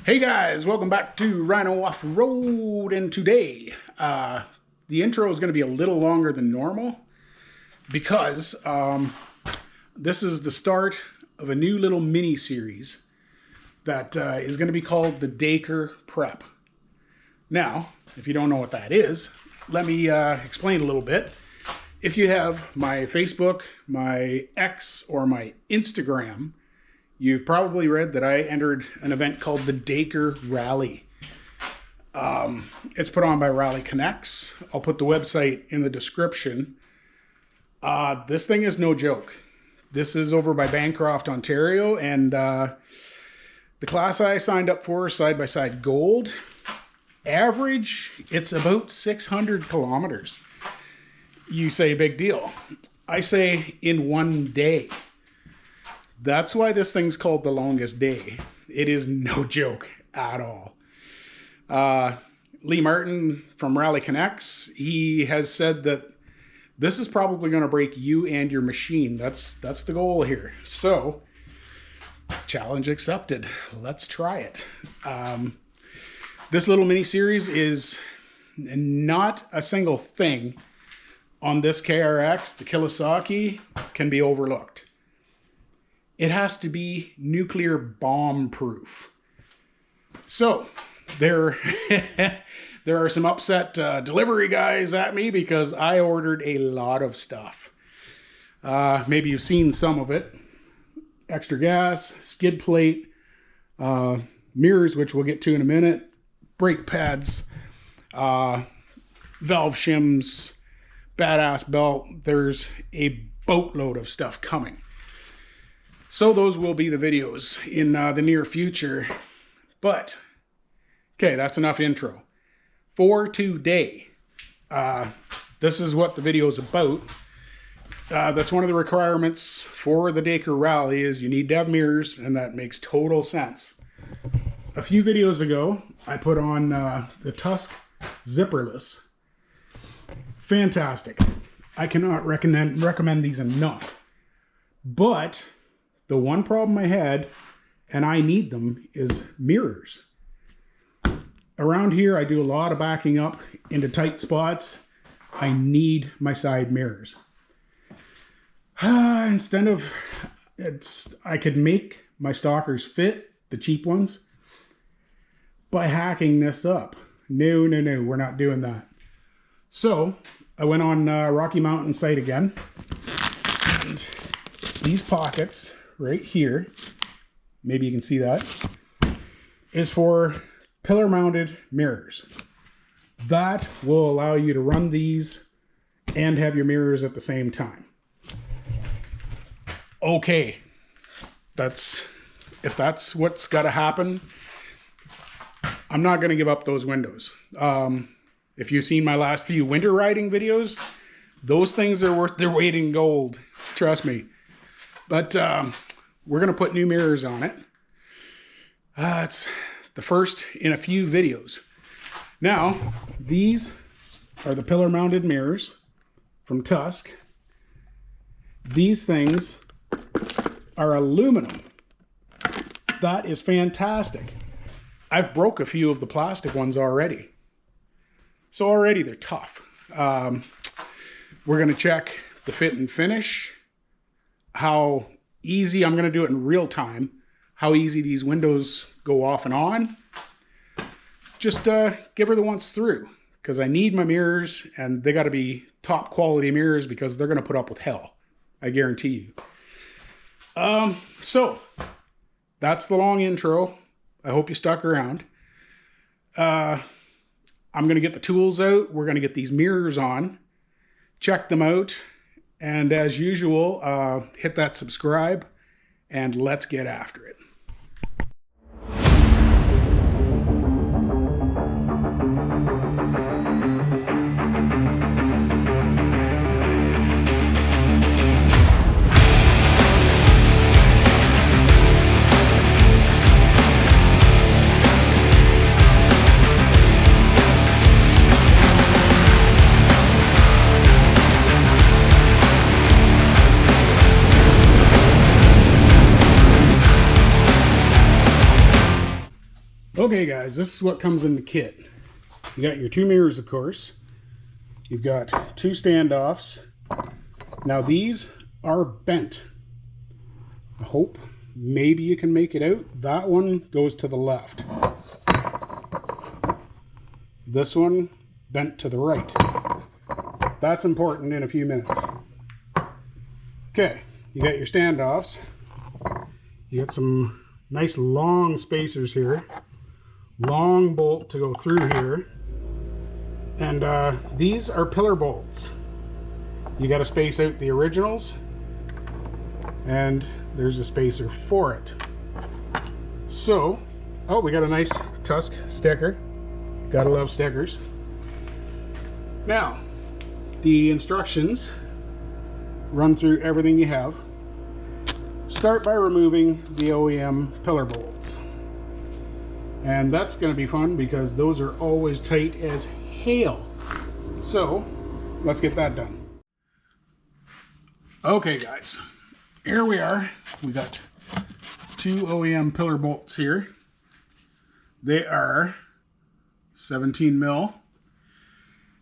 Hey guys, welcome back to Rhino Off-Road, and today the intro is going to be a little longer than normal because this is the start of a new little mini-series that is going to be called the Dacre Prep. Now, if you don't know what that is, let me explain a little bit. If you have my Facebook, my X, or my Instagram, you've probably read that I entered an event called the Dacre Rally. It's put on by Rally Connects. I'll put the website in the description. This thing is no joke. This is over by Bancroft, Ontario, and the class I signed up for, side-by-side gold. Average, it's about 600 kilometers. You say big deal. I say in one day. That's why this thing's called the longest day. It is no joke at all. Lee Martin from Rally Connects, he has said that this is probably going to break you and your machine. That's the goal here. So, challenge accepted. Let's try it. This little mini series is not a single thing on this KRX, the Killa-saki, can be overlooked. It has to be nuclear bomb proof. So there are some upset delivery guys at me because I ordered a lot of stuff. Maybe you've seen some of it. Extra gas, skid plate, mirrors, which we'll get to in a minute, brake pads, valve shims, badass belt. There's a boatload of stuff coming. So those will be the videos in the near future. But, okay, that's enough intro. For today, this is what the video is about. That's one of the requirements for the Dacre Rally is you need to have mirrors, and that makes total sense. A few videos ago, I put on the Tusk Zipperless. Fantastic. I cannot recommend these enough. But the one problem I had, and I need them, is mirrors. Around here, I do a lot of backing up into tight spots. I need my side mirrors. Instead of, I could make my stalkers fit, the cheap ones, by hacking this up. No, we're not doing that. So, I went on Rocky Mountain site again, and these pockets right here, maybe you can see that, is for pillar mounted mirrors. That will allow you to run these and have your mirrors at the same time. Okay, if that's what's got to happen, I'm not going to give up those windows. If you've seen my last few winter riding videos, those things are worth their weight in gold. Trust me. But we're going to put new mirrors on it. It's the first in a few videos. Now, these are the pillar mounted mirrors from Tusk. These things are aluminum. That is fantastic. I've broke a few of the plastic ones already. So already they're tough. We're going to check the fit and finish, how easy, I'm going to do it in real time, how easy these windows go off and on. Just give her the once through, because I need my mirrors, and they got to be top quality mirrors because they're going to put up with hell. I guarantee you. So, that's the long intro. I hope you stuck around. I'm going to get the tools out. We're going to get these mirrors on, check them out, and as usual, hit that subscribe, and let's get after it. Okay guys, this is what comes in the kit. You got your two mirrors, of course. You've got two standoffs. Now these are bent. I hope maybe you can make it out. That one goes to the left. This one bent to the right. That's important in a few minutes. Okay, you got your standoffs. You got some nice long spacers here. Long bolt to go through here. And these are pillar bolts. You got to space out the originals. And there's a spacer for it. So, oh, we got a nice Tusk sticker. Gotta love stickers. Now, the instructions run through everything you have. Start by removing the OEM pillar bolts. And that's going to be fun because those are always tight as hail. So, let's get that done. Okay guys, here we are. We got two OEM pillar bolts here. They are 17 mil.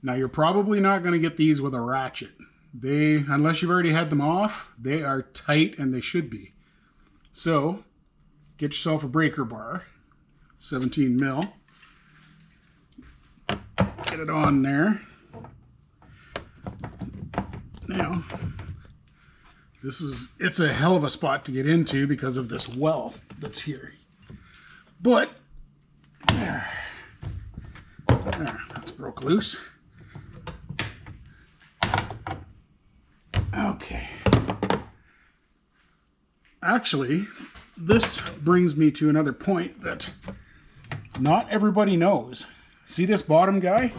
Now you're probably not going to get these with a ratchet. Unless you've already had them off, they are tight and they should be. So, get yourself a breaker bar. 17 mil. Get it on there. Now, it's a hell of a spot to get into because of this well that's here. But, there, that's broke loose. Okay. Actually, this brings me to another point that not everybody knows. See this bottom guy?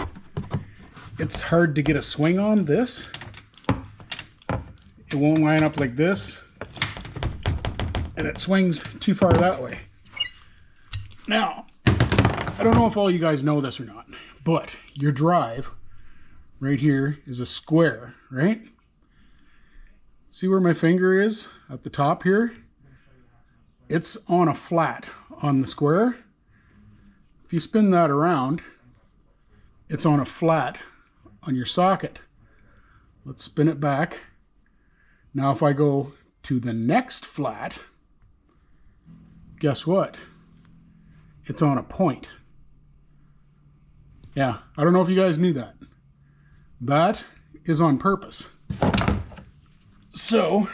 It's hard to get a swing on this. It won't line up like this. And it swings too far that way. Now, I don't know if all you guys know this or not, but your drive right here is a square, right? See where my finger is at the top here? It's on a flat on the square. If you spin that around, it's on a flat on your socket. Let's spin it back. Now if I go to the next flat, guess what? It's on a point. Yeah, I don't know if you guys knew that. That is on purpose. So,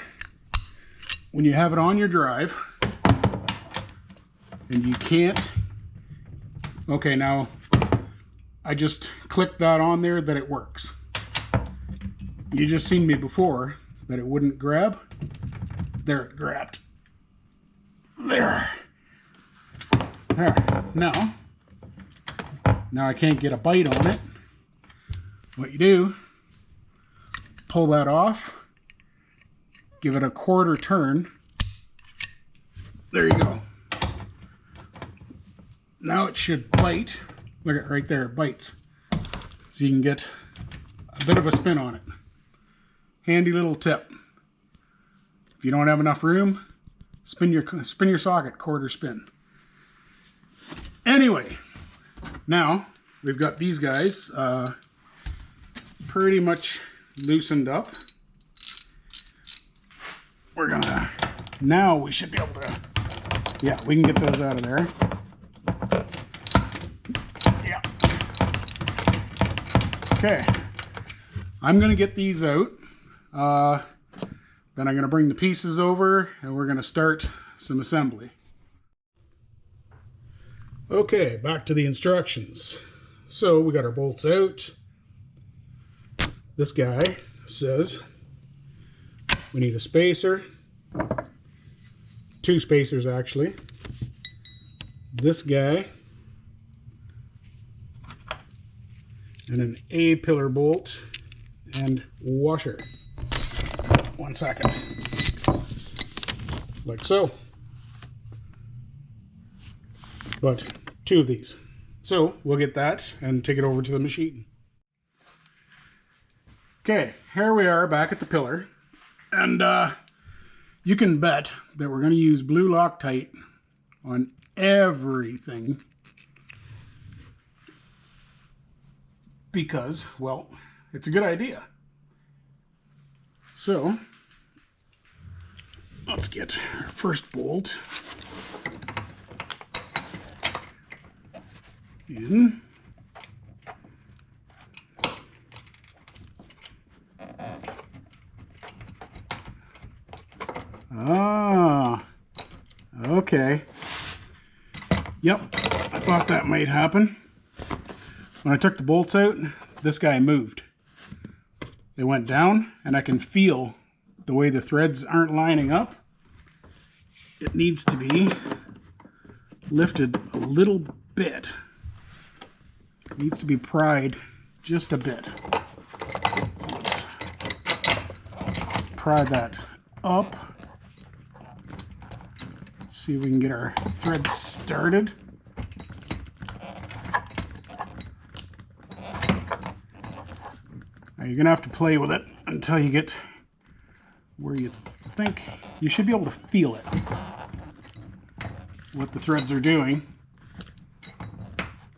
when you have it on your drive, and you can't, okay, now, I just clicked that on there that it works. You just seen me before, that it wouldn't grab. There, it grabbed. There. There. Now I can't get a bite on it. What you do, pull that off, give it a quarter turn. There you go. Now it should bite. Look at right there, it bites. So you can get a bit of a spin on it. Handy little tip. If you don't have enough room, spin your socket, quarter spin. Anyway, now we've got these guys pretty much loosened up. Now we should be able to, yeah, we can get those out of there. Yeah. Okay. I'm going to get these out. Then I'm going to bring the pieces over and we're going to start some assembly. Okay, back to the instructions. So we got our bolts out. This guy says we need a spacer. 2 spacers actually. This guy. And an A pillar bolt and washer. 1 second. Like so. But 2 of these. So we'll get that and take it over to the machine. Okay, here we are back at the pillar. And you can bet that we're going to use blue Loctite on everything because, well, it's a good idea. So, let's get our first bolt in. Ah, okay. Yep, I thought that might happen. When I took the bolts out, this guy moved. They went down, and I can feel the way the threads aren't lining up. It needs to be lifted a little bit. It needs to be pried just a bit. So let's pry that up. Let's see if we can get our threads started. Now you're gonna have to play with it until you get where you think you should be able to feel it, what the threads are doing.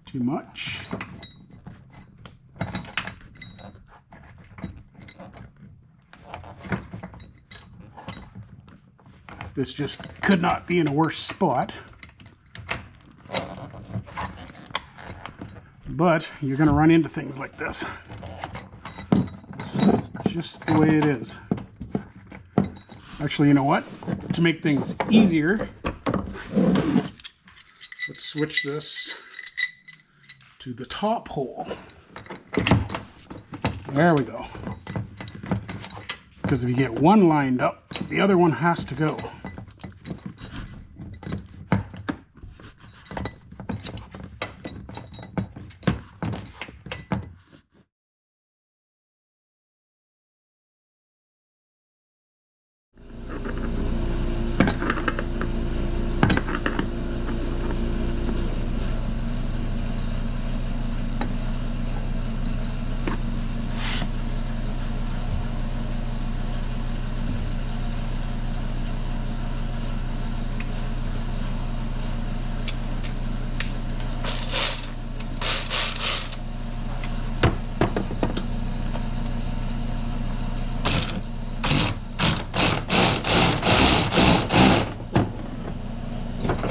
Too much. This just could not be in a worse spot. But you're going to run into things like this. It's just the way it is. Actually, you know what? To make things easier, let's switch this to the top hole. There we go. Because if you get one lined up, the other one has to go.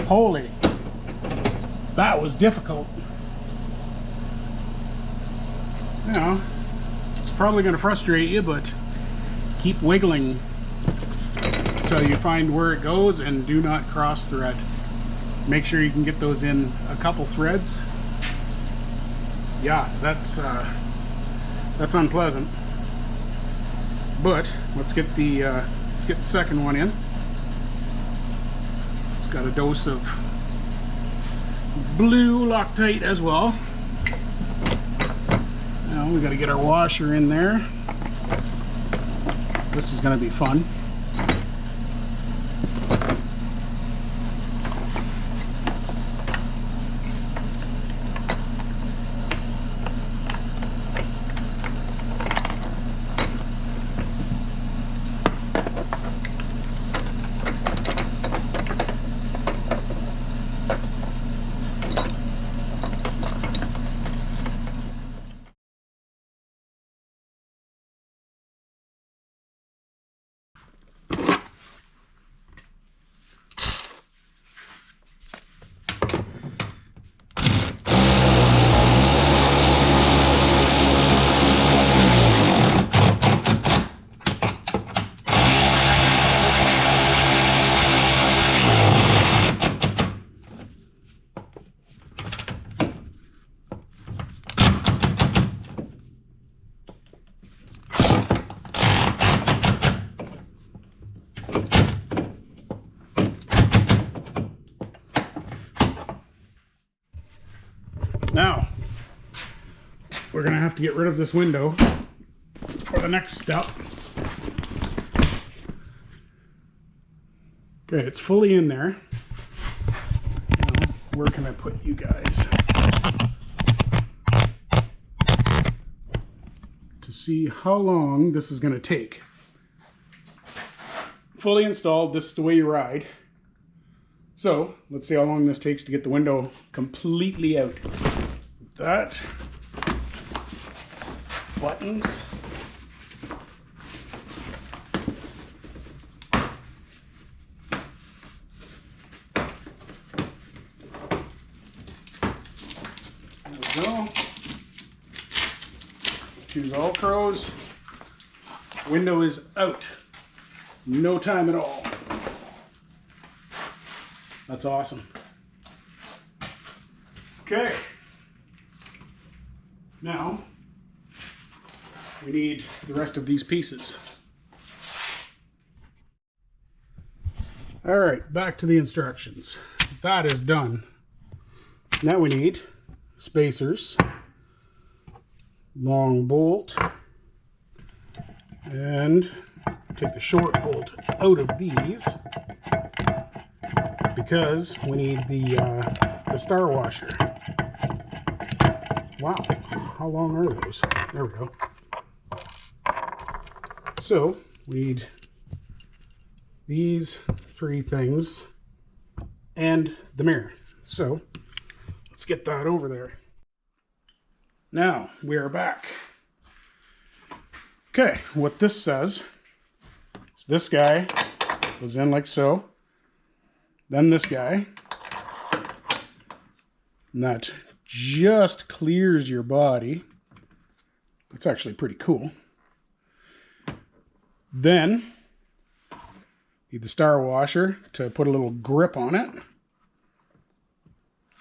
Holy, that was difficult. You know, it's probably going to frustrate you, but keep wiggling until you find where it goes, and do not cross thread. Make sure you can get those in a couple threads. Yeah, that's unpleasant. But let's get the second one in. Got a dose of blue Loctite as well. Now we got to get our washer in there. This is going to be fun. Now, we're going to have to get rid of this window for the next step. Okay, it's fully in there. Now, where can I put you guys? To see how long this is going to take. Fully installed, this is the way you ride. So, let's see how long this takes to get the window completely out. That. buttons. There we go. 2 Velcros. Window is out. No time at all. That's awesome. Okay. Now, we need the rest of these pieces. All right, back to the instructions. That is done. Now we need spacers, long bolt, and take the short bolt out of these because we need the star washer. Wow, how long are those? There we go. So we need these 3 things and the mirror. So let's get that over there. Now we are back. Okay, what this says is this guy goes in like so, then this guy, and that just clears your body. It's actually pretty cool. Then need the star washer to put a little grip on it.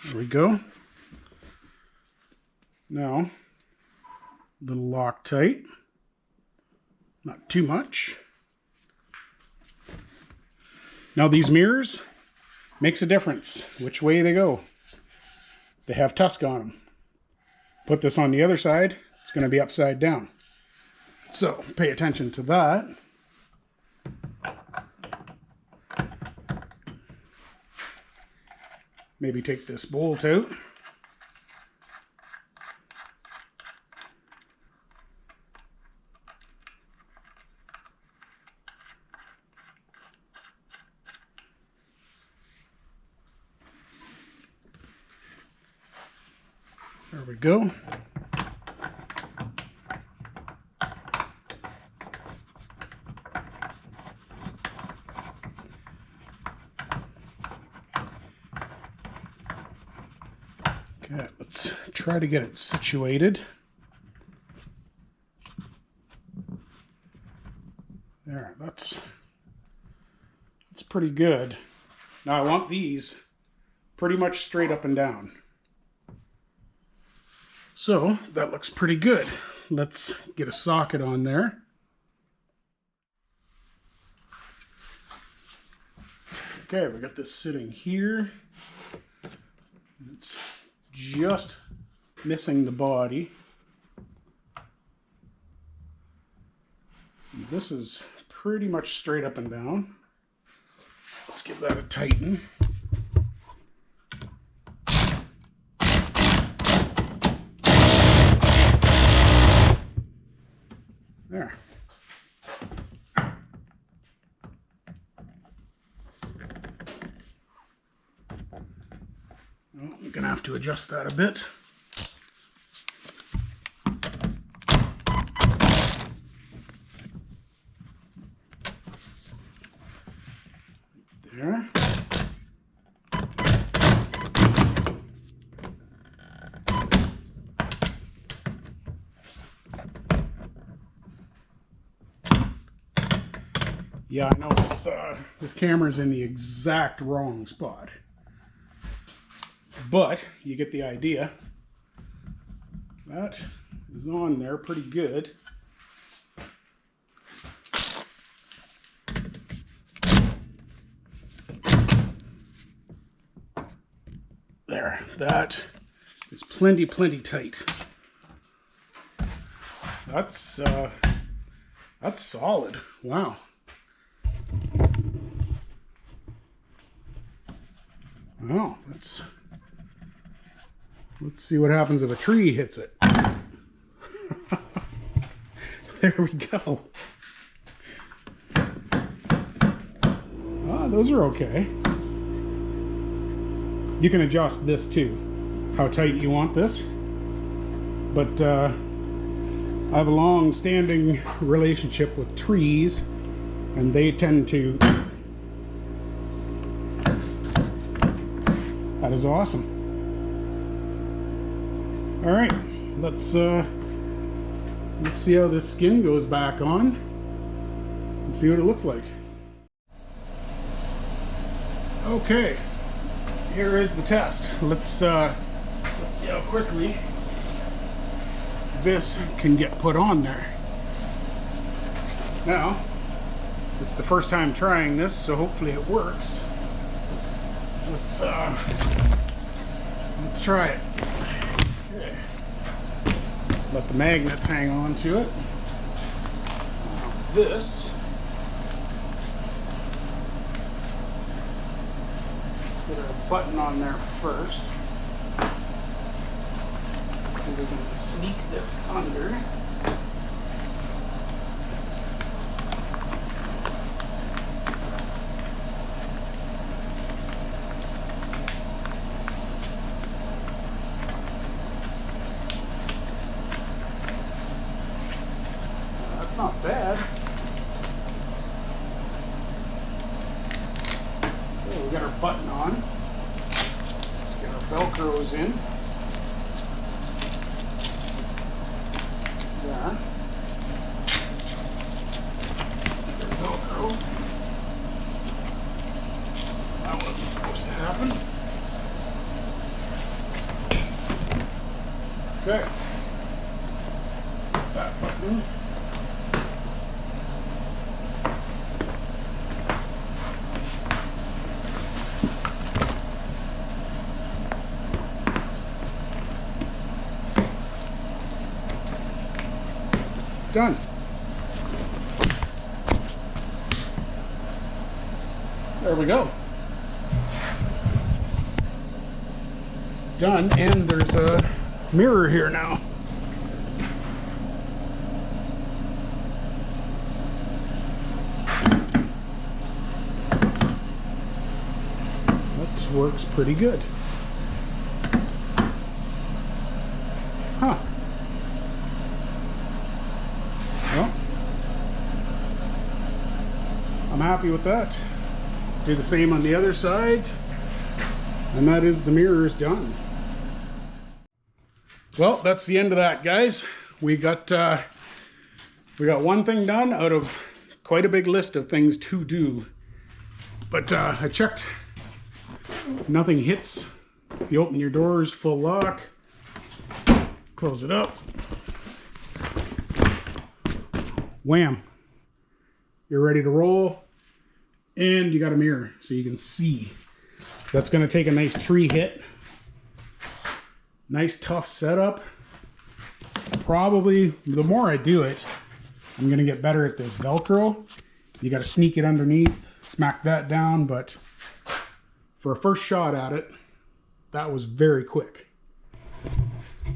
There we go. Now, a little Loctite. Not too much. Now these mirrors makes a difference which way they go. They have Tusk on them. Put this on the other side, it's going to be upside down. So pay attention to that. Maybe take this bolt out. There we go. Okay, let's try to get it situated. There, that's pretty good. Now I want these pretty much straight up and down. So that looks pretty good. Let's get a socket on there. Okay, we got this sitting here. It's just missing the body. This is pretty much straight up and down. Let's give that a tighten. There. Well, I'm going to have to adjust that a bit. There. Yeah, I know this camera's in the exact wrong spot. But you get the idea. That is on there pretty good. There, that is plenty tight. That's solid. Wow. Well, let's see what happens if a tree hits it. There we go. Ah, those are okay. You can adjust this too, how tight you want this. But I have a long-standing relationship with trees, and they tend to... That is awesome. All right, let's see how this skin goes back on and see what it looks like. Okay, here is the test. Let's see how quickly this can get put on there. Now, it's the first time trying this, so hopefully it works. Let's try it. Okay. Let the magnets hang on to it. Now this, let's get our button on there first. So we're going to sneak this under. That's not bad. Okay, we got our button on. Let's get our Velcros in. There. There's Velcro. That wasn't supposed to happen. Okay. That button. Done. There we go. Done, and there's a mirror here now. That works pretty good. Huh. Well, I'm happy with that. Do the same on the other side, and that is the mirrors done. Well, that's the end of that, guys. We got one thing done out of quite a big list of things to do. But I checked. Nothing hits. If you open your doors, full lock. Close it up. Wham. You're ready to roll. And you got a mirror so you can see. That's going to take a nice tree hit. Nice tough setup. Probably, the more I do it, I'm going to get better at this Velcro. You got to sneak it underneath, smack that down, but for a first shot at it, that was very quick.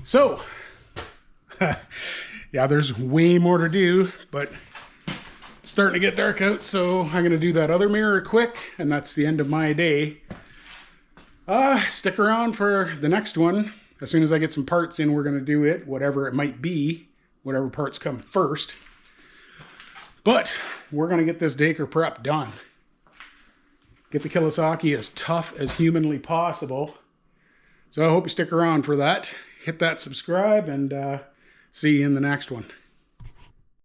So, yeah, there's way more to do, but it's starting to get dark out, so I'm going to do that other mirror quick, and that's the end of my day. Stick around for the next one. As soon as I get some parts in, we're going to do it, whatever it might be, whatever parts come first. But we're going to get this Dacre prep done. Get the Killa-saki as tough as humanly possible. So I hope you stick around for that. Hit that subscribe, and see you in the next one.